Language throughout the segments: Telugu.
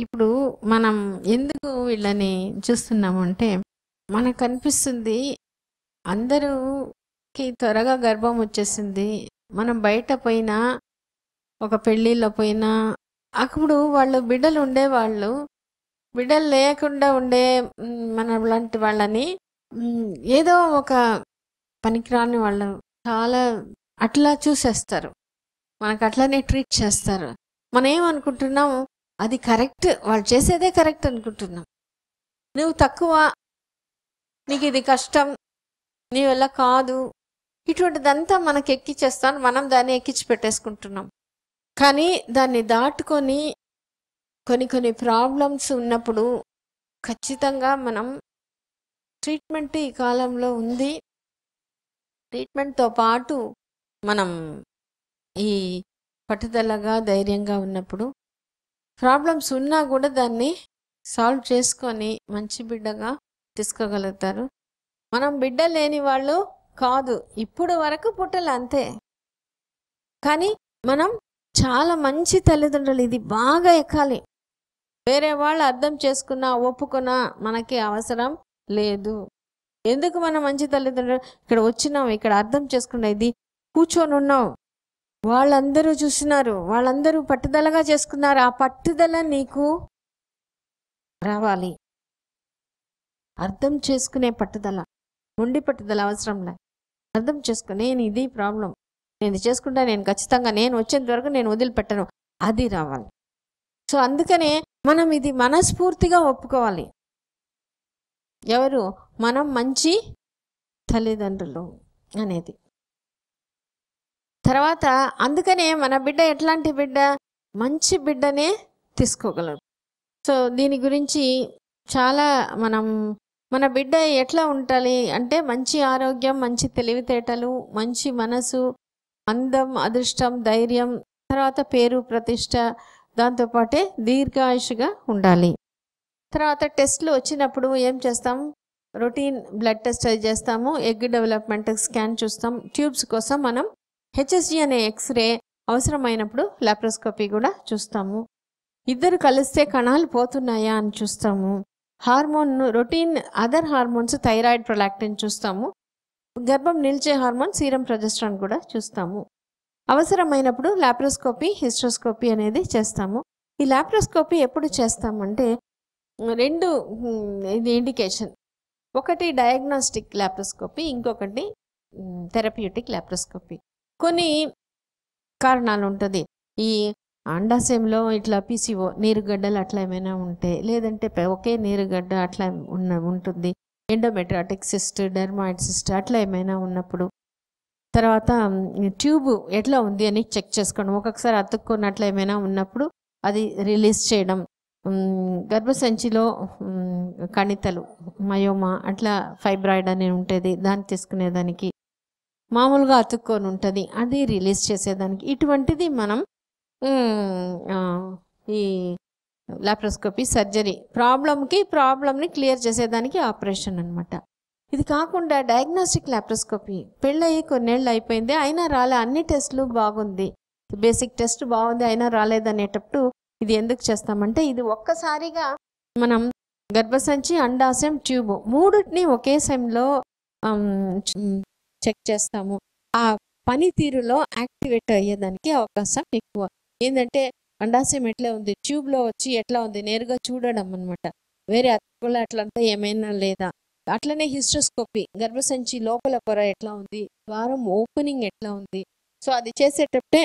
ఇప్పుడు మనం ఎందుకు వీళ్ళని చూస్తున్నాము అంటే, మనకనిపిస్తుంది అందరూకి త్వరగా గర్భం వచ్చేసింది. మనం బయట పోయినా, ఒక పెళ్ళిలో పోయినా, అప్పుడు వాళ్ళు బిడ్డలు ఉండేవాళ్ళు. బిడ్డలు లేకుండా ఉండే మన లాంటి వాళ్ళని ఏదో ఒక పనికిరాని వాళ్ళు చాలా అట్లా చూసేస్తారు. మనకు అట్లనే ట్రీట్ చేస్తారు. మనం ఏమనుకుంటున్నాం, అది కరెక్ట్, వాళ్ళు చేసేదే కరెక్ట్ అనుకుంటున్నాం. నువ్వు తక్కువ, నీకు ఇది కష్టం, నీ వల్ల కాదు, ఇటువంటిదంతా మనకి ఎక్కిచ్చేస్తాను, మనం దాన్ని ఎక్కించి పెట్టేసుకుంటున్నాం. కానీ దాన్ని దాటుకొని కొన్ని ప్రాబ్లమ్స్ ఉన్నప్పుడు ఖచ్చితంగా మనం ట్రీట్మెంట్ ఈ కాలంలో ఉంది. ట్రీట్మెంట్తో పాటు మనం ఈ పట్టుదలగా ధైర్యంగా ఉన్నప్పుడు ప్రాబ్లమ్స్ ఉన్నా కూడా దాన్ని సాల్వ్ చేసుకొని మంచి బిడ్డగా తీసుకోగలుగుతారు. మనం బిడ్డ లేని వాళ్ళు కాదు, ఇప్పుడు వరకు పుట్టలు అంతే. కానీ మనం చాలా మంచి తల్లిదండ్రులు, ఇది బాగా ఎక్కాలి. వేరే వాళ్ళు అర్థం చేసుకున్నా ఒప్పుకున్నా మనకి అవసరం లేదు. ఎందుకు మనం మంచి తల్లిదండ్రులు ఇక్కడ వచ్చినాం, ఇక్కడ అర్థం చేసుకున్నా, ఇది కూర్చొని ఉన్నావు, వాళ్ళందరూ చూస్తున్నారు, వాళ్ళందరూ పట్టుదలగా చేసుకున్నారు. ఆ పట్టుదల నీకు రావాలి. అర్థం చేసుకునే పట్టుదల, మొండి పట్టుదల అవసరం లే. అర్థం చేసుకుని నేను ఇది ప్రాబ్లం, నేను చేసుకుంటా, నేను ఖచ్చితంగా నేను వచ్చేంత వరకు నేను వదిలిపెట్టను, అది రావాలి. సో అందుకనే మనం ఇది మనస్ఫూర్తిగా ఒప్పుకోవాలి. ఎవరు మనం మంచి తల్లిదండ్రులు అనేది. తర్వాత అందుకనే మన బిడ్డ ఎట్లాంటి బిడ్డ, మంచి బిడ్డనే తీసుకోగలరు. సో దీని గురించి చాలా మన బిడ్డ ఎట్లా ఉండాలి అంటే, మంచి ఆరోగ్యం, మంచి తెలివితేటలు, మంచి మనసు, అందం, అదృష్టం, ధైర్యం, తర్వాత పేరు ప్రతిష్ట, దాంతోపాటే దీర్ఘాయుషుగా ఉండాలి. తర్వాత టెస్ట్లు వచ్చినప్పుడు ఏం చేస్తాం, రొటీన్ బ్లడ్ టెస్ట్ అది చేస్తాము, ఎగ్ డెవలప్మెంట్ స్కాన్ చూస్తాం, ట్యూబ్స్ కోసం మనం హెచ్ఎస్జి అనే ఎక్స్రే, అవసరమైనప్పుడు లాప్రోస్కోపీ కూడా చూస్తాము. ఇద్దరు కలిస్తే కణాలు పోతున్నాయా అని చూస్తాము. Hormone routine other hormones, thyroid, prolactin చూస్తాము. గర్భం నిలిచే హార్మోన్ సీరం ప్రొజెస్ట్రాన్ కూడా చూస్తాము. అవసరమైనప్పుడు లాప్రోస్కోపీ, హిస్ట్రోస్కోపీ అనేది చేస్తాము. ఈ లాప్రోస్కోపీ ఎప్పుడు చేస్తామంటే రెండు ఇది ఇండికేషన్. ఒకటి డయాగ్నోస్టిక్ లాప్రోస్కోపీ, ఇంకొకటి థెరప్యూటిక్ లాప్రోస్కోపీ. కొన్ని కారణాలు ఉంటుంది. ఈ అండాశయంలో ఇట్లా పీసీఓ నీరుగడ్డలు అట్లా ఏమైనా ఉంటే, లేదంటే ఒకే నీరుగడ్డ అట్లా ఉంటుంది, ఎండోమెట్రియాటిక్ సిస్ట్, డెర్మాయిడ్ సిస్ట్ అట్లా ఏమైనా ఉన్నప్పుడు, తర్వాత ట్యూబ్ ఎట్లా ఉంది అని చెక్ చేసుకోవడం, ఒక్కొక్కసారి అతుక్కున్నట్లు ఏమైనా ఉన్నప్పుడు అది రిలీజ్ చేయడం, గర్భసంచిలో కణితలు, మయోమా అట్లా ఫైబ్రాయిడ్ అని ఉంటుంది, దాన్ని తీసుకునేదానికి, మామూలుగా అతుక్కొని ఉంటుంది అది రిలీజ్ చేసేదానికి, ఇటువంటిది మనం ఈ లాప్రోస్కోపీ సర్జరీ ప్రాబ్లమ్ని క్లియర్ చేసేదానికి ఆపరేషన్ అనమాట. ఇది కాకుండా డయాగ్నోస్టిక్ లాప్రోస్కోపీ, పెళ్ళయి కొన్నేళ్ళు అయిపోయింది అయినా రాలే, అన్ని టెస్టులు బాగుంది, బేసిక్ టెస్ట్ బాగుంది అయినా రాలేదనేటప్పుడు ఇది ఎందుకు చేస్తామంటే, ఇది ఒక్కసారిగా మనం గర్భసంచి, అండాశయం, ట్యూబ్ మూడుని ఒకే సమయంలో చెక్ చేస్తాము. ఆ పనితీరులో యాక్టివేట్ అయ్యేదానికి అవకాశం ఎక్కువ. ఏంటంటే అండాశయం ఎట్లా ఉంది, ట్యూబ్లో వచ్చి ఎట్లా ఉంది నేరుగా చూడడం అనమాట, వేరే అతుకులు అట్లంతా ఏమైనా లేదా. అట్లనే హిస్ట్రోస్కోపీ, గర్భసంచి లోపల పొర ఎట్లా ఉంది, ద్వారం ఓపెనింగ్ ఎట్లా ఉంది. సో అది చేసేటప్పుడే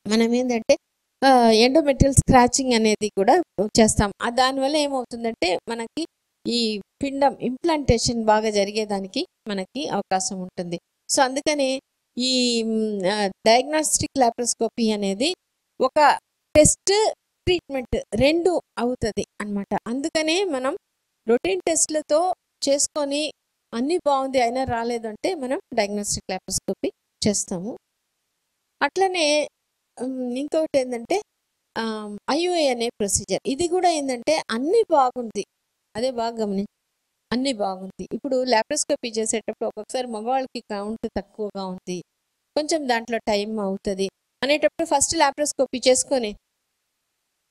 మనం ఏంటంటే ఎండోమెట్రియల్ స్క్రాచింగ్ అనేది కూడా చేస్తాం. దానివల్ల ఏమవుతుందంటే మనకి ఈ పిండం ఇంప్లాంటేషన్ బాగా జరిగేదానికి మనకి అవకాశం ఉంటుంది. సో అందుకని ఈ డయాగ్నోస్టిక్ లాప్రోస్కోపీ అనేది ఒక టెస్ట్, ట్రీట్మెంట్ రెండు అవుతుంది అన్నమాట. అందుకనే మనం రొటీన్ టెస్ట్లతో చేసుకొని అన్నీ బాగుంది అయినా రాలేదంటే మనం డయాగ్నోస్టిక్ లాప్రోస్కోపీ చేస్తాము. అట్లనే ఇంకొకటి ఏంటంటే ఐయుఐ అనే ప్రొసీజర్, ఇది కూడా ఏంటంటే అన్నీ బాగుంది, అదే బాగా గమనించి అన్నీ బాగుంది. ఇప్పుడు లాప్రోస్కోపీ చేసేటప్పుడు ఒక్కొక్కసారి మగవాళ్ళకి కౌంట్ తక్కువగా ఉంది, కొంచెం దాంట్లో టైం అవుతుంది అనేటప్పుడు ఫస్ట్ లాప్రోస్కోపీ చేసుకొని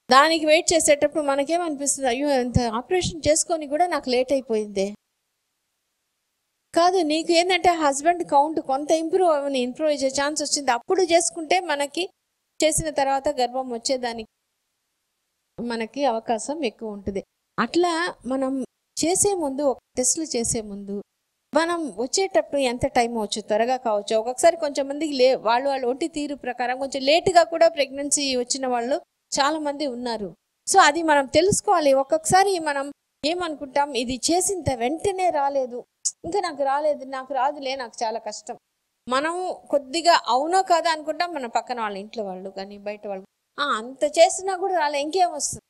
దానికి వెయిట్ చేసేటప్పుడు మనకేమనిపిస్తుంది, అయ్యో ఎంత ఆపరేషన్ చేసుకొని కూడా నాకు లేట్ అయిపోయింది. కాదు, నీకు ఏంటంటే హస్బెండ్ కౌంట్ కొంత ఇంప్రూవ్ అయ్యే ఛాన్స్ వచ్చింది. అప్పుడు చేసుకుంటే మనకి చేసిన తర్వాత గర్భం వచ్చేదానికి మనకి అవకాశం ఎక్కువ ఉంటుంది. అట్లా మనం చేసే ముందు, ఒక టెస్ట్లు చేసే ముందు మనం వచ్చేటప్పుడు ఎంత టైం అవచ్చు, త్వరగా కావచ్చు. ఒక్కొక్కసారి కొంచెం మందికి వాళ్ళు ఒంటి తీరు ప్రకారం కొంచెం లేటుగా కూడా ప్రెగ్నెన్సీ వచ్చిన వాళ్ళు చాలా మంది ఉన్నారు. సో అది మనం తెలుసుకోవాలి. ఒక్కొక్కసారి మనం ఏమనుకుంటాం, ఇది చేసిన వెంటనే రాలేదు, ఇంకా నాకు రాదులే, నాకు చాలా కష్టం. మనం కొద్దిగా అవునో కాదా అనుకుంటాం. మన పక్కన వాళ్ళ ఇంట్లో వాళ్ళు కానీ బయట వాళ్ళు అంత చేసినా కూడా రాలే, ఇంకేం వస్తుంది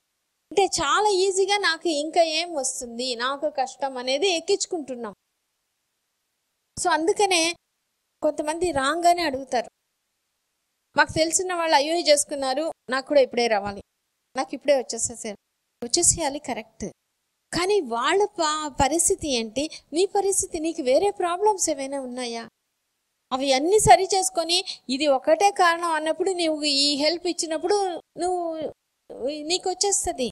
అంటే చాలా ఈజీగా నాకు ఇంకా ఏం వస్తుంది, నాకు కష్టం అనేది ఎక్కించుకుంటున్నాం. సో అందుకనే కొంతమంది రాగానే అడుగుతారు. మాకు తెలిసిన వాళ్ళు అయ్యో చేసుకున్నారు, నాకు కూడా ఇప్పుడే రావాలి, నాకు ఇప్పుడే వచ్చేసేయాలి, కరెక్ట్. కానీ వాళ్ళ పరిస్థితి ఏంటి, నీ పరిస్థితి, నీకు వేరే ప్రాబ్లమ్స్ ఏమైనా ఉన్నాయా? అవి అన్నీ సరి చేసుకొని ఇది ఒకటే కారణం అన్నప్పుడు నువ్వు ఈ హెల్ప్ ఇచ్చినప్పుడు నీకు వచ్చేస్తుంది.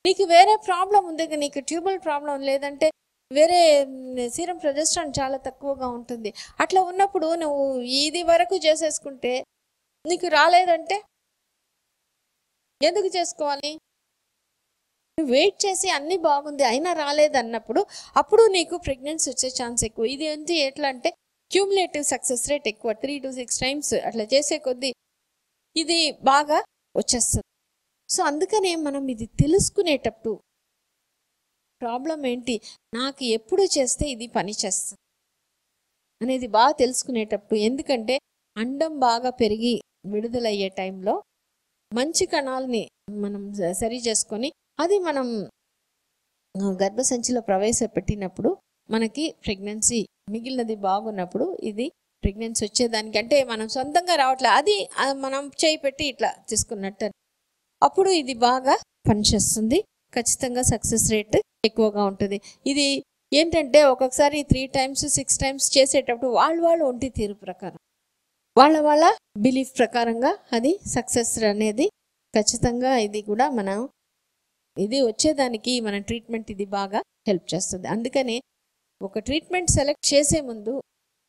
నీకు వేరే ప్రాబ్లం ఉంది, నీకు ట్యూబల్ ప్రాబ్లం లేదంటే వేరే సీరం ప్రొజెస్ట్రాన్ చాలా తక్కువగా ఉంటుంది. అట్లా ఉన్నప్పుడు నువ్వు ఇది వరకు చేసేసుకుంటే నీకు రాలేదంటే ఎందుకు చేసుకోవాలి? వెయిట్ చేసి అన్నీ బాగుంది అయినా రాలేదన్నప్పుడు అప్పుడు నీకు ప్రెగ్నెన్సీ వచ్చే ఛాన్స్ ఎక్కువ. ఇది ఏంటి ఎట్లా అంటే క్యూములేటివ్ సక్సెస్ రేట్ ఎక్కువ. 3 to 6 times అట్లా చేసే కొద్దీ ఇది బాగా వచ్చేస్తుంది. సో అందుకనే మనం ఇది తెలుసుకునేటప్పుడు ప్రాబ్లం ఏంటి, నాకు ఎప్పుడు చేస్తే ఇది పని చేస్తుంది అనేది బాగా తెలుసుకునేటప్పుడు, ఎందుకంటే అండం బాగా పెరిగి విడుదలయ్యే టైంలో మంచి కణాలని మనం సరి చేసుకొని అది మనం గర్భసంచిలో ప్రవేశపెట్టినప్పుడు మనకి ప్రెగ్నెన్సీ మిగిలినది బాగున్నప్పుడు ఇది ప్రెగ్నెన్సీ వచ్చేదానికి అంటే మనం సొంతంగా రావట్లేదు, అది మనం చేయి పెట్టి ఇట్లా తీసుకున్నట్టు అప్పుడు ఇది బాగా పనిచేస్తుంది. ఖచ్చితంగా సక్సెస్ రేట్ ఎక్కువగా ఉంటుంది. ఇది ఏంటంటే ఒక్కొక్కసారి 3 times 6 times చేసేటప్పుడు వాళ్ళ ఒంటి తీరు ప్రకారం వాళ్ళ బిలీఫ్ ప్రకారంగా అది సక్సెస్ అనేది ఖచ్చితంగా ఇది కూడా మనం ఇది వచ్చేదానికి మన ట్రీట్మెంట్ ఇది బాగా హెల్ప్ చేస్తుంది. అందుకని ఒక ట్రీట్మెంట్ సెలెక్ట్ చేసే ముందు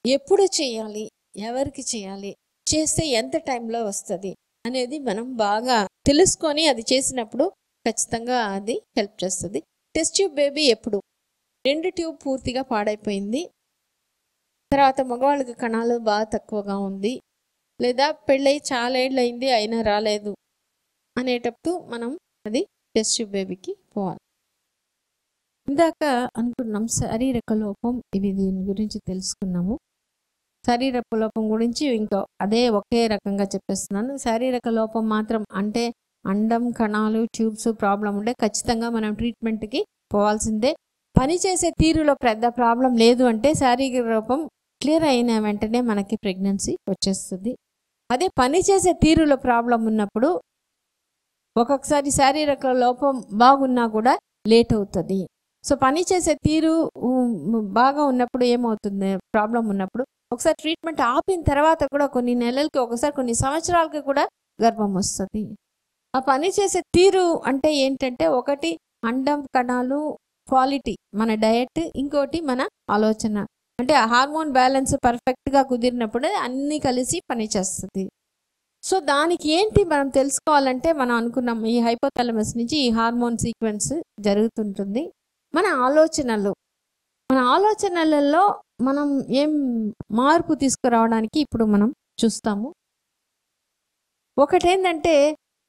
ఎప్పుడు చేయాలి, ఎవరికి చేయాలి, చేస్తే ఎంత టైంలో వస్తుంది అనేది మనం బాగా తెలుసుకొని అది చేసినప్పుడు ఖచ్చితంగా అది హెల్ప్ చేస్తుంది. టెస్ట్ ట్యూబ్ బేబీ ఎప్పుడు 2 ట్యూబ్ పూర్తిగా పాడైపోయింది, తర్వాత మగవాళ్ళకి కణాలు బాగా తక్కువగా ఉంది, లేదా పెళ్ళై చాలా ఏళ్ళు అయింది అయినా రాలేదు అనేటప్పుడు మనం అది టెస్ట్ ట్యూబ్ బేబీకి పోవాలి. ఇందాక అనుకున్నాం శారీరక లోపం, ఇవి దీని గురించి తెలుసుకున్నాము. శారీరక లోపం గురించి ఇంకా అదే ఒకే రకంగా చెప్పేస్తున్నాను. శారీరక లోపం మాత్రం అంటే అండం, కణాలు, ట్యూబ్స్ ప్రాబ్లం ఉంటే ఖచ్చితంగా మనం ట్రీట్మెంట్కి పోవాల్సిందే. పనిచేసే తీరులో పెద్ద ప్రాబ్లం లేదు అంటే శారీరక లోపం క్లియర్ అయిన వెంటనే మనకి ప్రెగ్నెన్సీ వచ్చేస్తుంది. అదే పనిచేసే తీరులో ప్రాబ్లం ఉన్నప్పుడు ఒక్కొక్కసారి శారీరక లోపం బాగున్నా కూడా లేట్ అవుతుంది. సో పనిచేసే తీరు బాగా ఉన్నప్పుడు ఏమవుతుంది, ప్రాబ్లం ఉన్నప్పుడు ఒకసారి ట్రీట్మెంట్ ఆపిన తర్వాత కూడా కొన్ని నెలలకి, ఒకసారి కొన్ని సంవత్సరాలకి కూడా గర్భం వస్తుంది. ఆ పని చేసే తీరు అంటే ఏంటంటే ఒకటి అండం, కణాలు, క్వాలిటీ, మన డయట్, ఇంకోటి మన ఆలోచన. అంటే హార్మోన్ బ్యాలెన్స్ పర్ఫెక్ట్గా కుదిరినప్పుడు అన్నీ కలిసి పనిచేస్తుంది. సో దానికి ఏంటి మనం తెలుసుకోవాలంటే మనం అనుకున్నాం ఈ హైపోథాలమస్ నుంచి ఈ హార్మోన్ సీక్వెన్స్ జరుగుతుంటుంది. మన ఆలోచనలలో మనం ఏం మార్పు తీసుకురావడానికి ఇప్పుడు మనం చూస్తాము. ఒకటేంటంటే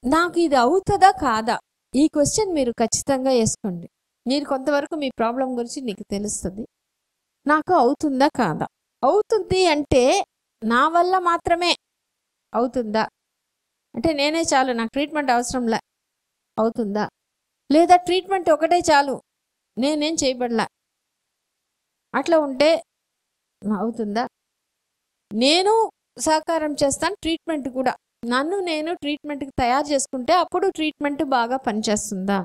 నాకు ఇది అవుతుందా కాదా, ఈ క్వశ్చన్ మీరు ఖచ్చితంగా వేసుకోండి. మీరు కొంతవరకు మీ ప్రాబ్లం గురించి నీకు తెలుస్తుంది. నాకు అవుతుందా కాదా, అవుతుంది అంటే నా వల్ల మాత్రమే అవుతుందా, అంటే నేనే చాలు, నాకు ట్రీట్మెంట్ అవసరంలే అవుతుందా, లేదా ట్రీట్మెంట్ ఒకటే చాలు నేనేం చేయబడలా, అట్లా ఉంటే అవుతుందా, నేను సహకారం చేస్తాను ట్రీట్మెంట్ కూడా, నన్ను నేను ట్రీట్మెంట్కి తయారు చేసుకుంటే అప్పుడు ట్రీట్మెంట్ బాగా పనిచేస్తుందా,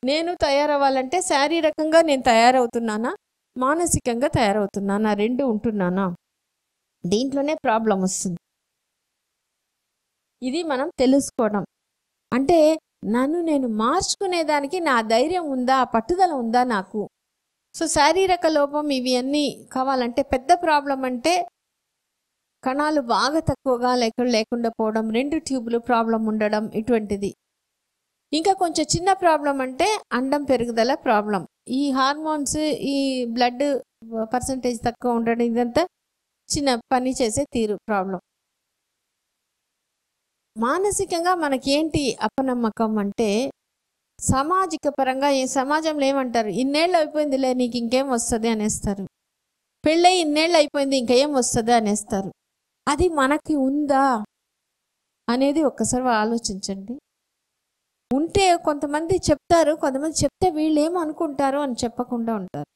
నేను తయారవ్వాలంటే శారీరకంగా నేను తయారవుతున్నానా, మానసికంగా తయారవుతున్నానా, రెండు ఉంటున్నానా, దీంట్లోనే ప్రాబ్లం వస్తుంది. ఇది మనం తెలుసుకోవడం అంటే నన్ను నేను మార్చుకునేదానికి నా ధైర్యం ఉందా, పట్టుదల ఉందా నాకు? సో శారీరక లోపం ఇవి అన్నీ కావాలంటే పెద్ద ప్రాబ్లం అంటే కణాలు బాగా తక్కువగా లేకుండా పోవడం, 2 ట్యూబులు ప్రాబ్లం ఉండడం ఇటువంటిది. ఇంకా కొంచెం చిన్న ప్రాబ్లం అంటే అండం పెరుగుదల ప్రాబ్లం. ఈ హార్మోన్స్, ఈ బ్లడ్ పర్సంటేజ్ తక్కువ ఉండడం, ఇదంతా చిన్న పని చేసే తీరు ప్రాబ్లం. మానసికంగా మనకేంటి అపనమ్మకం అంటే సామాజిక పరంగా ఈ సమాజంలో ఏమంటారు, ఇన్నేళ్ళు అయిపోయిందిలే నీకు ఇంకేం వస్తుంది అనేస్తారు. పెళ్ళై ఇన్నేళ్ళు అయిపోయింది ఇంకేం వస్తుంది అనేస్తారు. అది మనకి ఉందా అనేది ఒక్కసారి ఆలోచించండి. ఉంటే కొంతమంది చెప్తారు, కొంతమంది చెప్తే వీళ్ళు ఏమో అనుకుంటారు అని చెప్పకుండా ఉంటారు.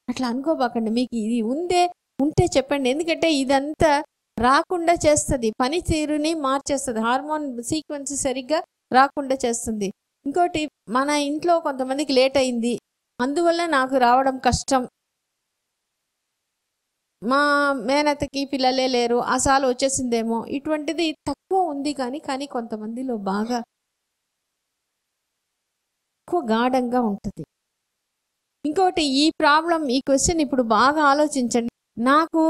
అట్లా అనుకోబాకండి. మీకు ఇది ఉంటే చెప్పండి. ఎందుకంటే ఇదంతా రాకుండా చేస్తుంది, పనితీరుని మార్చేస్తుంది, హార్మోన్ సీక్వెన్స్ సరిగ్గా రాకుండా చేస్తుంది. ఇంకోటి, మన ఇంట్లో కొంతమందికి లేట్ అయింది, అందువల్ల నాకు రావడం కష్టం, మా మేనత్తకి పిల్లలే లేరు, ఆ సాలు వచ్చేసిందేమో, ఇటువంటిది తక్కువ ఉంది. కానీ కొంతమందిలో బాగా ఎక్కువ గాఢంగా ఉంటుంది. ఇంకోటి, ఈ ప్రాబ్లం, ఈ క్వశ్చన్ ఇప్పుడు బాగా ఆలోచించండి. నాకు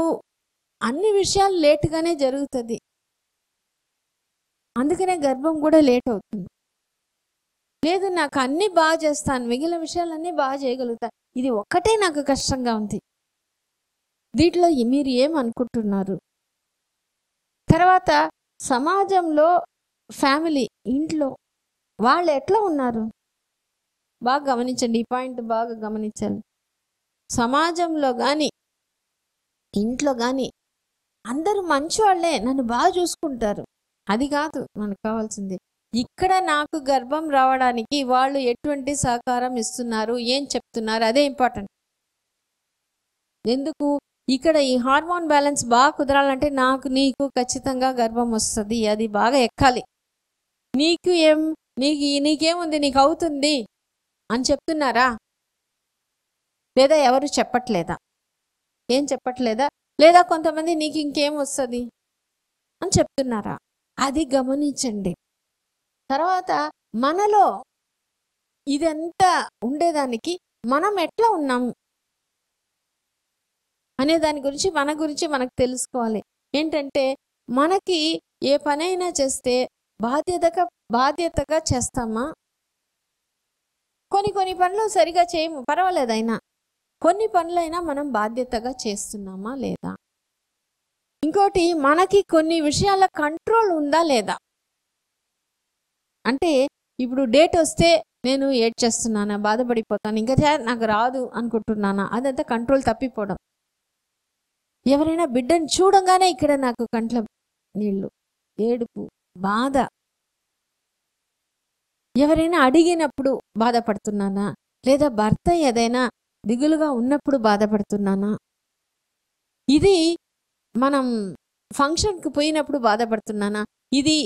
అన్ని విషయాలు లేటుగానే జరుగుతుంది, అందుకనే గర్భం కూడా లేట్ అవుతుంది. లేదు, నాకు అన్నీ బాగా చేస్తాను, మిగిలిన విషయాలన్నీ బాగా చేయగలుగుతా, ఇది ఒక్కటే నాకు కష్టంగా ఉంది. దీంట్లో మీరు ఏమనుకుంటున్నారు? తర్వాత సమాజంలో, ఫ్యామిలీ, ఇంట్లో వాళ్ళు ఎట్లా ఉన్నారు బాగా గమనించండి. ఈ పాయింట్ బాగా గమనించాలి. సమాజంలో కానీ ఇంట్లో కానీ అందరూ మంచి వాళ్ళే, నన్ను బాగా చూసుకుంటారు, అది కాదు మనకు కావాల్సింది. ఇక్కడ నాకు గర్భం రావడానికి వాళ్ళు ఎటువంటి సహకారం ఇస్తున్నారు, ఏం చెప్తున్నారు, అదే ఇంపార్టెంట్. ఎందుకు? ఇక్కడ ఈ హార్మోన్ బ్యాలెన్స్ బాగా కుదరాలంటే నీకు ఖచ్చితంగా గర్భం వస్తుంది, అది బాగా ఎక్కాలి. నీకేముంది, నీకు అవుతుంది అని చెప్తున్నారా? లేదా ఎవరు చెప్పట్లేదా? ఏం చెప్పట్లేదా? లేదా కొంతమంది నీకు ఇంకేం వస్తుంది అని చెప్తున్నారా? అది గమనించండి. తర్వాత మనలో ఇదంతా ఉండేదానికి మనం ఎట్లా ఉన్నాము అనే దాని గురించి మనకు తెలుసుకోవాలి. ఏంటంటే మనకి ఏ పనైనా చేస్తే బాధ్యతగా చేస్తామా? కొన్ని పనులు సరిగా చేయము, పర్వాలేదైనా కొన్ని పనులైనా మనం బాధ్యతగా చేస్తున్నామా లేదా? ఇంకోటి, మనకి కొన్ని విషయాల కంట్రోల్ ఉందా లేదా? అంటే ఇప్పుడు డేట్ వస్తే నేను ఏడ్చేస్తున్నానా, బాధపడిపోతాను, ఇంకా నాకు రాదు అనుకుంటున్నానా, అదంతా కంట్రోల్ తప్పిపోవడం. ఎవరైనా బిడ్డను చూడంగానే ఇక్కడ నాకు కంట్ల నీళ్ళు, ఏడుపు, బాధ. ఎవరైనా అడిగినప్పుడు బాధపడుతున్నానా? లేదా భర్త ఏదైనా దిగులుగా ఉన్నప్పుడు బాధపడుతున్నానా? ఇది మనం ఫంక్షన్కి పోయినప్పుడు బాధపడుతున్నానా? ఇది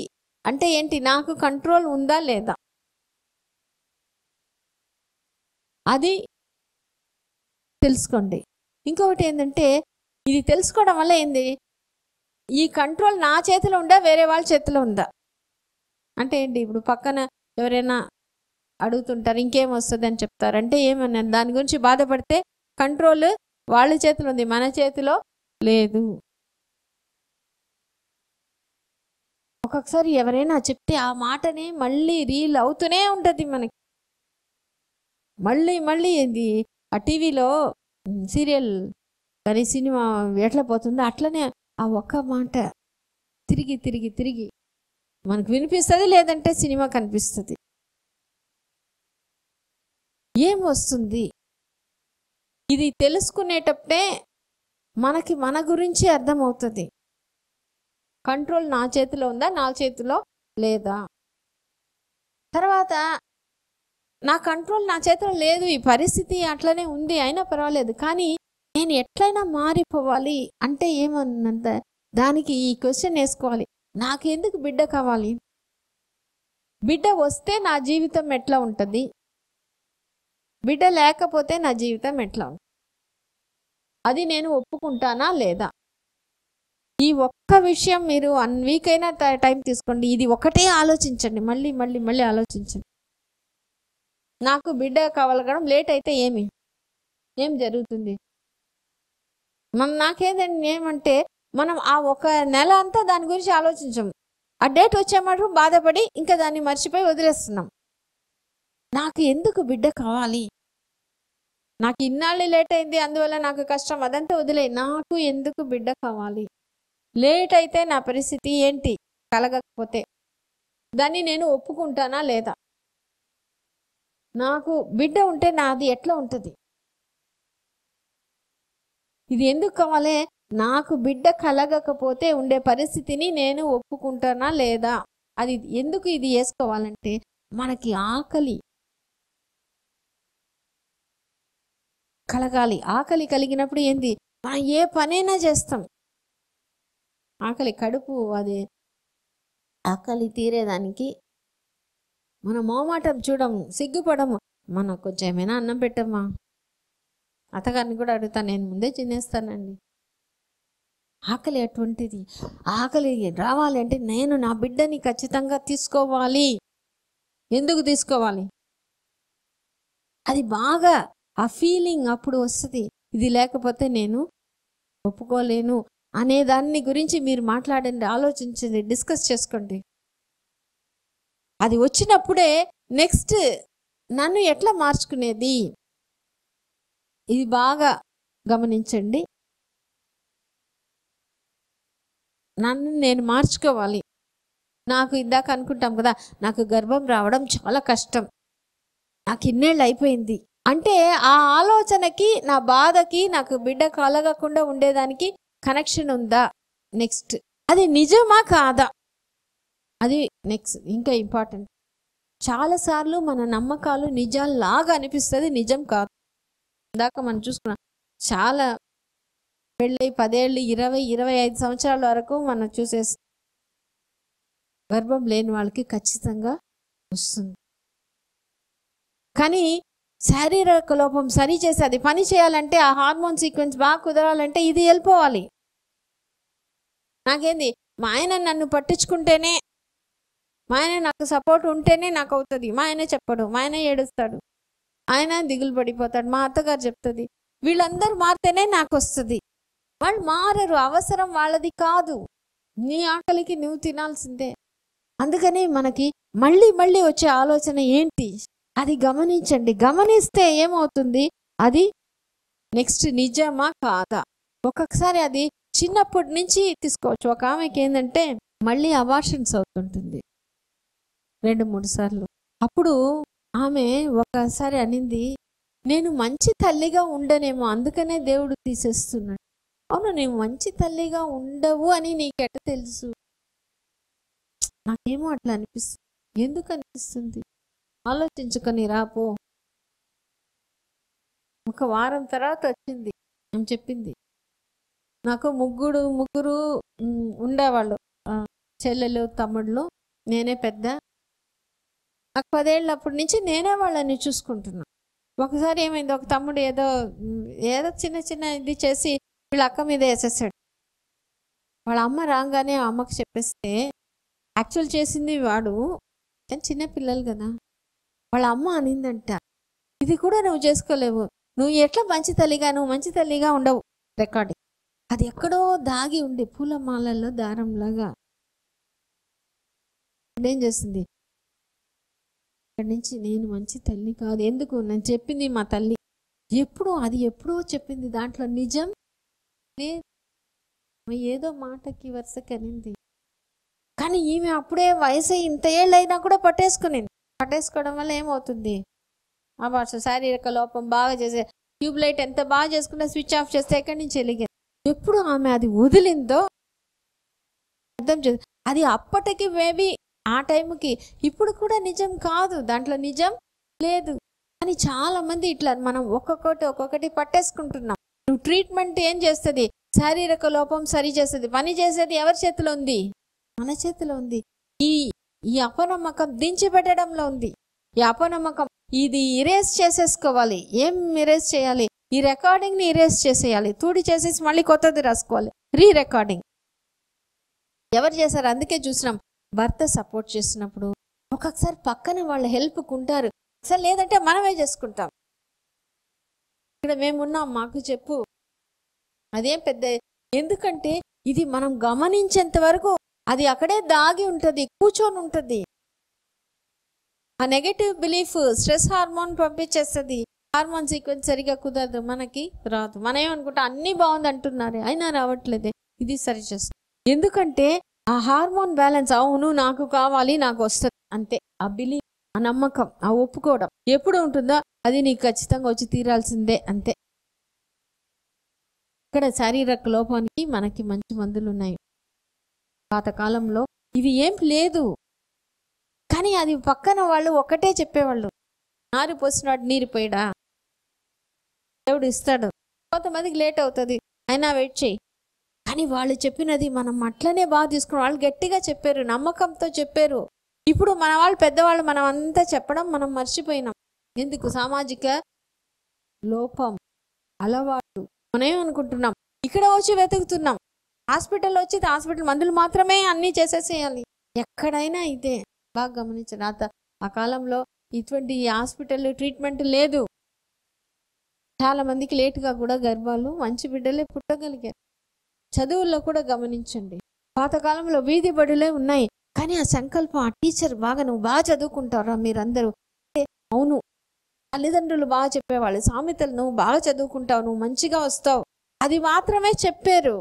అంటే ఏంటి, నాకు కంట్రోల్ ఉందా లేదా? అది తెలుసుకోండి. ఇంకొకటి ఏంటంటే, ఇది తెలుసుకోవడం వల్ల ఏంది, ఈ కంట్రోల్ నా చేతిలో ఉందా, వేరే వాళ్ళ చేతిలో ఉందా? అంటే ఏంటి, ఇప్పుడు పక్కన ఎవరైనా అడుగుతుంటారు ఇంకేం వస్తుంది అని చెప్తారంటే ఏమన్నా దాని గురించి బాధపడితే కంట్రోల్ వాళ్ళ చేతిలో ఉంది, మన చేతిలో లేదు. ఒక్కొక్కసారి ఎవరైనా చెప్తే ఆ మాటనే మళ్ళీ రీల్ అవుతూనే ఉంటుంది మనకి. మళ్ళీ ఇది ఆ టీవీలో సీరియల్ కానీ సినిమా ఎట్లా పోతుందో అట్లనే ఆ ఒక్క మాట తిరిగి మనకు వినిపిస్తుంది, లేదంటే సినిమా కనిపిస్తుంది. ఏం వస్తుంది? ఇది తెలుసుకునేటప్పుడే మనకి మన గురించి అర్థమవుతుంది. కంట్రోల్ నా చేతిలో ఉందా, నా చేతిలో లేదా? తర్వాత నా కంట్రోల్ నా చేతిలో లేదు, ఈ పరిస్థితి అట్లనే ఉంది, అయినా పర్వాలేదు, కానీ నేను ఎట్లయినా మారిపోవాలి అంటే ఏమన్నంత దానికి ఈ క్వశ్చన్ వేసుకోవాలి. నాకెందుకు బిడ్డ కావాలి? బిడ్డ వస్తే నా జీవితం ఎట్లా ఉంటుంది? బిడ్డ లేకపోతే నా జీవితం ఎట్లా ఉంటుంది? అది నేను ఒప్పుకుంటానా లేదా? ఈ ఒక్క విషయం మీరు 1 వీక్ అయినా టైం తీసుకోండి. ఇది ఒకటే ఆలోచించండి. మళ్ళీ మళ్ళీ మళ్ళీ ఆలోచించండి. నాకు బిడ్డ కావాలనడం లేట్ అయితే ఏం జరుగుతుంది? నాకేదండి ఏమంటే మనం ఆ ఒక నెల అంతా దాని గురించి ఆలోచించము. ఆ డేట్ వచ్చే మాత్రం బాధపడి ఇంకా దాన్ని మర్చిపోయి వదిలేస్తున్నాం. నాకు ఎందుకు బిడ్డ కావాలి, నాకు ఇన్నాళ్ళు లేట్ అయింది అందువల్ల నాకు కష్టం, అదంతా వదిలే. నాకు ఎందుకు బిడ్డ కావాలి? లేట్ అయితే నా పరిస్థితి ఏంటి? కలగకపోతే దాన్ని నేను ఒప్పుకుంటానా లేదా? నాకు బిడ్డ ఉంటే నాది ఎట్లా ఉంటుంది? ఇది ఎందుకు కావాలి? నాకు బిడ్డ కలగకపోతే ఉండే పరిస్థితిని నేను ఒప్పుకుంటానా లేదా? అది ఎందుకు ఇది వేసుకోవాలంటే మనకి ఆకలి కలగాలి. ఆకలి కలిగినప్పుడు ఏంది, మనం ఏ పనైనా చేస్తాం. ఆకలి కడుపు అది ఆకలి తీరేదానికి మనం మోమాటం చూడము, సిగ్గుపడము. మనం కొంచెం ఏమైనా అన్నం పెట్టమ్మా, అత్తగారిని కూడా అడుగుతాను, నేను ముందే తినేస్తానండి. ఆకలి అటువంటిది. ఆకలి రావాలి అంటే నేను నా బిడ్డని ఖచ్చితంగా తీసుకోవాలి. ఎందుకు తీసుకోవాలి? అది బాగా ఆ ఫీలింగ్ అప్పుడు వస్తుంది. ఇది లేకపోతే నేను ఒప్పుకోలేను అనే దాన్ని గురించి మీరు మాట్లాడండి, ఆలోచించండి, డిస్కస్ చేసుకోండి. అది వచ్చినప్పుడే నెక్స్ట్ నన్ను ఎట్లా మార్చుకునేది, ఇది బాగా గమనించండి. నన్ను నేను మార్చుకోవాలి. నాకు ఇందాక అనుకుంటాం కదా, నాకు గర్భం రావడం చాలా కష్టం, నాకు ఇన్నేళ్ళు అయిపోయింది అంటే ఆ ఆలోచనకి, నా బాధకి, నాకు బిడ్డ కలగకుండా ఉండేదానికి కనెక్షన్ ఉందా? నెక్స్ట్ అది నిజమా కాదా? అది నెక్స్ట్ ఇంకా ఇంపార్టెంట్. చాలాసార్లు మన నమ్మకాలు నిజాల్లాగా అనిపిస్తుంది, నిజం కాదు. ఇందాక మనం చూసుకున్నాం, చాలా పెళ్ళి 10 ఏళ్ళు 20-25 సంవత్సరాల వరకు మనం చూసేస్తాం. గర్భం లేని వాళ్ళకి ఖచ్చితంగా వస్తుంది. కానీ శారీరక లోపం సరి చేసి అది పని చేయాలంటే, ఆ హార్మోన్ సీక్వెన్స్ బాగా కుదరాలంటే ఇది వెళ్ళిపోవాలి. నాకేంది, మా ఆయన నన్ను పట్టించుకుంటేనే, మా ఆయన నాకు సపోర్ట్ ఉంటేనే నాకు అవుతుంది. మా ఆయన చెప్పడు, మా ఆయన ఏడుస్తాడు, ఆయన దిగులు పడిపోతాడు, మా అత్తగారు చెప్తుంది, వీళ్ళందరూ మారితేనే నాకు వస్తుంది. వాళ్ళు మారరు, అవసరం వాళ్ళది కాదు. నీ ఆకలికి నువ్వు తినాల్సిందే. అందుకని మనకి మళ్ళీ మళ్ళీ వచ్చే ఆలోచన ఏంటి, అది గమనించండి. గమనిస్తే ఏమవుతుంది, అది నెక్స్ట్ నిజమా కాదా? ఒక్కొక్కసారి అది చిన్నప్పటి నుంచి తీసుకోవచ్చు. ఒక ఆమెకి ఏంటంటే మళ్ళీ అబార్షన్స్ అవుతుంటుంది 2-3 సార్లు. అప్పుడు ఆమె ఒకసారి అనింది, నేను మంచి తల్లిగా ఉండనేమో అందుకనే దేవుడు తీసేస్తున్నాడు. అవును, నేను మంచి తల్లిగా ఉండవు అని నీకెట తెలుసు? నాకేమో అట్లా అనిపిస్తుంది. ఎందుకు అనిపిస్తుంది ఆలోచించుకొని రాపో. ఒక వారం తర్వాత వచ్చింది, ఆమె చెప్పింది, నాకు ముగ్గురు ఉండేవాళ్ళు, చెల్లెలు తమ్ముళ్ళు, నేనే పెద్ద. నాకు 10 ఏళ్ళప్పటి నుంచి నేనే వాళ్ళని చూసుకుంటున్నా. ఒకసారి ఏమైంది, ఒక తమ్ముడు ఏదో చిన్న ఇది చేసి వీళ్ళ అక్క మీద వేసేసాడు. వాళ్ళ అమ్మ రాగానే ఆ అమ్మకి చెప్పేస్తే, యాక్చువల్ చేసింది వాడు, కానీ చిన్న పిల్లలు కదా. వాళ్ళ అమ్మ అనిందంట, ఇది కూడా నువ్వు చేసుకోలేవు, నువ్వు ఎట్లా మంచి తల్లిగా, నువ్వు మంచి తల్లిగా ఉండవు. రికార్డింగ్ అది ఎక్కడో దాగి ఉండి పూలమాలల్లో దారంలాగా ఏం చేసింది, అక్కడి నుంచి నేను మంచి తల్లి కాదు. ఎందుకు? నేను చెప్పింది మా తల్లి ఎప్పుడో చెప్పింది, దాంట్లో నిజం ఏదో మాటకి వరుసకి అనింది. కానీ ఈమె అప్పుడే వయసు ఇంత ఏళ్ళు అయినా కూడా పట్టేసుకోవడం వల్ల ఏమవుతుంది, అబార్షన్, శారీరక లోపం బాగా చేసే, ట్యూబ్ లైట్ ఎంత బాగా చేసుకున్నా స్విచ్ ఆఫ్ చేస్తే ఎక్కడి నుంచి వెలిగేది. ఎప్పుడు ఆమె అది వదిలిందో అర్థం చేసి, అది అప్పటికి మేబీ ఆ టైంకి, ఇప్పుడు కూడా నిజం కాదు, దాంట్లో నిజం లేదు. కానీ చాలా మంది ఇట్లా మనం ఒక్కొక్కటి పట్టేసుకుంటున్నాం. నువ్వు ట్రీట్మెంట్ ఏం చేస్తుంది, శారీరక లోపం సరి చేస్తుంది, పని చేసేది ఎవరి చేతిలో ఉంది? మన చేతిలో ఉంది. ఈ అపనమ్మకం దించిపెట్టడంలో ఉంది. ఈ అపనమ్మకం ఇది ఇరేజ్ చేసేసుకోవాలి. ఏం ఇరేజ్ చేయాలి? ఈ రికార్డింగ్ని ఇరేజ్ చేసేయాలి, చేసేసి మళ్ళీ కొత్తది రాసుకోవాలి, రికార్డింగ్. ఎవరు చేశారు? అందుకే చూసినాం భర్త సపోర్ట్ చేసినప్పుడు ఒక్కొక్కసారి పక్కన వాళ్ళ హెల్ప్కి ఉంటారు, అసలు లేదంటే మనమే చేసుకుంటాం. ఇక్కడ మేమున్నాం, మాకు చెప్పు, అదేం పెద్ద. ఎందుకంటే ఇది మనం గమనించేంత వరకు అది అక్కడే దాగి ఉంటుంది, కూర్చొని ఉంటుంది. ఆ నెగటివ్ బిలీఫ్ స్ట్రెస్ హార్మోన్ పంపించేస్తుంది. హార్మోన్ సీక్వెన్స్ సరిగా కుదరదు, మనకి రాదు. మనం ఏమనుకుంటా అన్నీ బాగుంది అంటున్నారే, అయినా రావట్లేదే, ఇది సరి చేస్తాం. ఎందుకంటే ఆ హార్మోన్ బ్యాలెన్స్, అవును నాకు కావాలి, నాకు వస్తుంది అంతే. ఆ బిలీఫ్, ఆ నమ్మకం, ఆ ఒప్పుకోవడం ఎప్పుడు ఉంటుందో అది నీకు ఖచ్చితంగా వచ్చి తీరాల్సిందే అంతే. ఇక్కడ శారీరక లోపానికి మనకి మంచి మందులు ఉన్నాయి. పాతకాలంలో ఇవి ఏం లేదు, కానీ అది పక్కన వాళ్ళు ఒక్కటే చెప్పేవాళ్ళు, నారు పోసినాడు నీరు పోయడా, దేవుడు ఇస్తాడు. కొంతమందికి లేట్ అవుతుంది, అయినా వెయిట్ చేయి. కానీ వాళ్ళు చెప్పినది మనం అట్లనే బాగా తీసుకున్నాం. వాళ్ళు గట్టిగా చెప్పారు, నమ్మకంతో చెప్పారు. ఇప్పుడు మన వాళ్ళు పెద్దవాళ్ళు మనం అంతా చెప్పడం మనం మర్చిపోయినాం. ఎందుకు? సామాజిక లోపం, అలవాటు. మనం ఏమనుకుంటున్నాం, ఇక్కడ వచ్చి వెతుకుతున్నాం, హాస్పిటల్లో వచ్చి హాస్పిటల్ మందులు మాత్రమే అన్నీ చేసేసేయాలి. ఎక్కడైనా ఇదే. బాగా గమనించారు. ఆ కాలంలో ఇటువంటి హాస్పిటల్ ట్రీట్మెంట్ లేదు. చాలా మందికి లేటుగా కూడా గర్భాలు, మంచి బిడ్డలే పుట్టగలిగారు. చదువుల్లో కూడా గమనించండి, పాతకాలంలో వీధి బడులే ఉన్నాయి. కానీ ఆ సంకల్పం, ఆ టీచర్ బాగా, నువ్వు బాగా చదువుకుంటారా మీరందరూ, అవును. తల్లిదండ్రులు బాగా చెప్పేవాళ్ళు, సామెతలు, నువ్వు బాగా చదువుకుంటావు, నువ్వు మంచిగా వస్తావు, అది మాత్రమే చెప్పారు.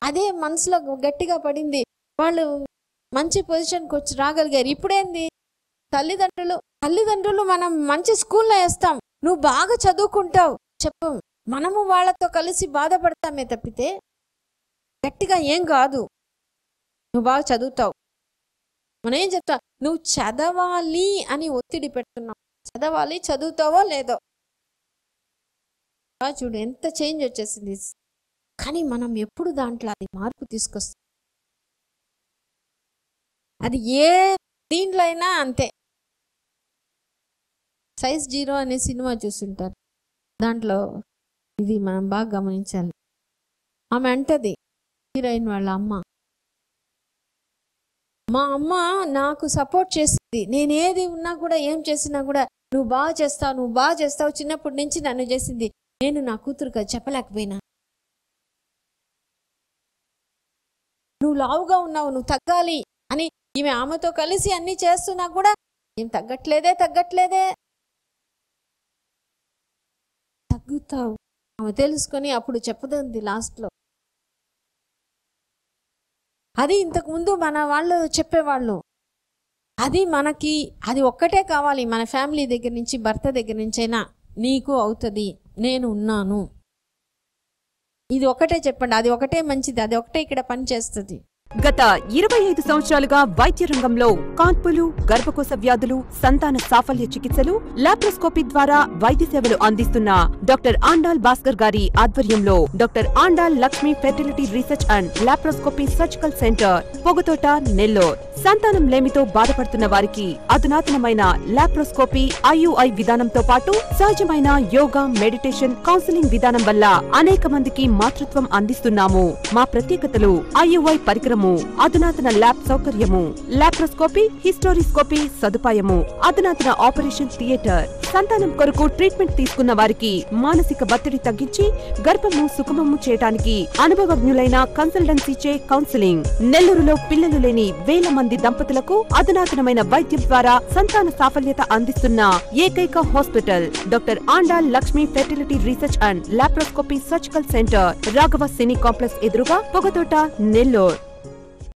అదే మనసులో గట్టిగా పడింది, వాళ్ళు మంచి పొజిషన్కి వచ్చి రాగలిగారు. ఇప్పుడేంది, తల్లిదండ్రులు మనం మంచి స్కూల్లో వేస్తాం, నువ్వు బాగా చదువుకుంటావు చెప్పు, మనము వాళ్ళతో కలిసి బాధపడతామే తప్పితే గట్టిగా ఏం కాదు, నువ్వు బాగా చదువుతావు. మనం ఏం చెప్తా, నువ్వు చదవాలి అని ఒత్తిడి పెడుతున్నావు. చదవాలి, చదువుతావో లేదో. చూడు ఎంత చేంజ్ వచ్చేసింది. కానీ మనం ఎప్పుడు దాంట్లో అది మార్పు తీసుకొస్తాం. అది ఏ దీంట్లో అయినా అంతే. సైజ్ 0 అనే సినిమా చూస్తుంటారు, దాంట్లో ఇది మనం బాగా గమనించాలి. ఆమె అంటది, హీరోయిన్ వాళ్ళ అమ్మ, మా అమ్మ నాకు సపోర్ట్ చేసింది, నేనేది ఉన్నా కూడా ఏం చేసినా కూడా నువ్వు బాగా చేస్తావు, నువ్వు బాగా చేస్తావు, చిన్నప్పటి నుంచి నన్ను చేసింది. నేను నా కూతురుగా చెప్పలేకపోయినా, నువ్వు లావుగా ఉన్నావు, నువ్వు తగ్గాలి అని ఈమె ఆమెతో కలిసి అన్ని చేస్తున్నా కూడా ఏం తగ్గట్లేదే, తగ్గుతావు ఆమె తెలుసుకొని అప్పుడు చెప్పదండి లాస్ట్లో. అది ఇంతకుముందు మన వాళ్ళు చెప్పేవాళ్ళు. అది మనకి, అది ఒక్కటే కావాలి, మన ఫ్యామిలీ దగ్గర నుంచి, భర్త దగ్గర నుంచైనా, నీకు అవుతుంది, నేను ఉన్నాను, ఇది ఒకటే చెప్పండి, అది ఒకటే మంచిది, అది ఒకటే ఇక్కడ పనిచేస్తుంది. గత 25 సంవత్సరాలుగా వైద్య రంగంలో కాన్పులు, గర్భకోశ వ్యాధులు, సంతాన సాఫల్య చికిత్సలు, లాప్రోస్కోపీ ద్వారా వైద్య సేవలు అందిస్తున్న డాక్టర్ ఆండాల్ భాస్కర్ గారి ఆధ్వర్యంలో doctor Andal Lakshmi fertility research and laparoscopy surgical centre, Pogathota, Nellore. సంతానం లేమితో బాధపడుతున్న వారికి అధునాతనమైన లాప్రోస్కోపీ, ఐయుఐ విధానంతో పాటు సహజమైన యోగా, మెడిటేషన్, కౌన్సిలింగ్ విధానం వల్ల అనేక మందికి మాతృత్వం అందిస్తున్నాము. మా ప్రత్యేకతలు: ఐయుఐ పరికరం, అధునాతన ల్యాబ్ సౌకర్యము, లాప్రోస్కోపీ, హిస్టోరిస్కోపీ సదుపాయము, అధునాతన ఆపరేషన్ థియేటర్. సంతానం కొరకు ట్రీట్మెంట్ తీసుకున్న వారికి మానసిక ఒత్తిడి తగ్గించి గర్భము సుఖమము చేయడానికి అనుభవజ్ఞులైన కన్సల్టెన్సీచే కౌన్సిలింగ్. నెల్లూరులో పిల్లలు లేని వేల మంది దంపతులకు అధునాతనమైన వైద్యం ద్వారా సంతాన సాఫల్యత అందిస్తున్న ఏకైక hospital doctor Andal Lakshmi fertility research and laparoscopy surgical centre, Raghava cine complex ఎదురుగా, పొగతోట, నెల్లూరు.